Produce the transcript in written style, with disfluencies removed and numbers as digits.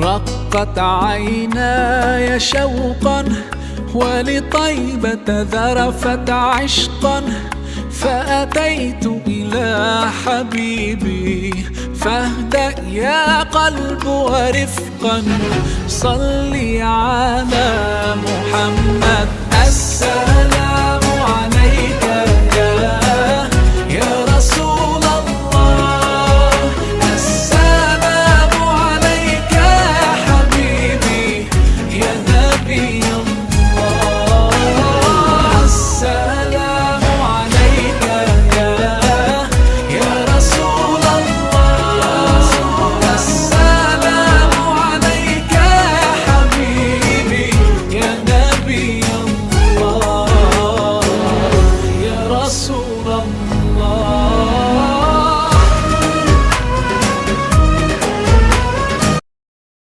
رقت عيناي شوقا ولطيبة ذرفت عشقا، فأتيت إلى حبيبي فاهدأ يا قلب ورفقا. صلي على محمد. السلام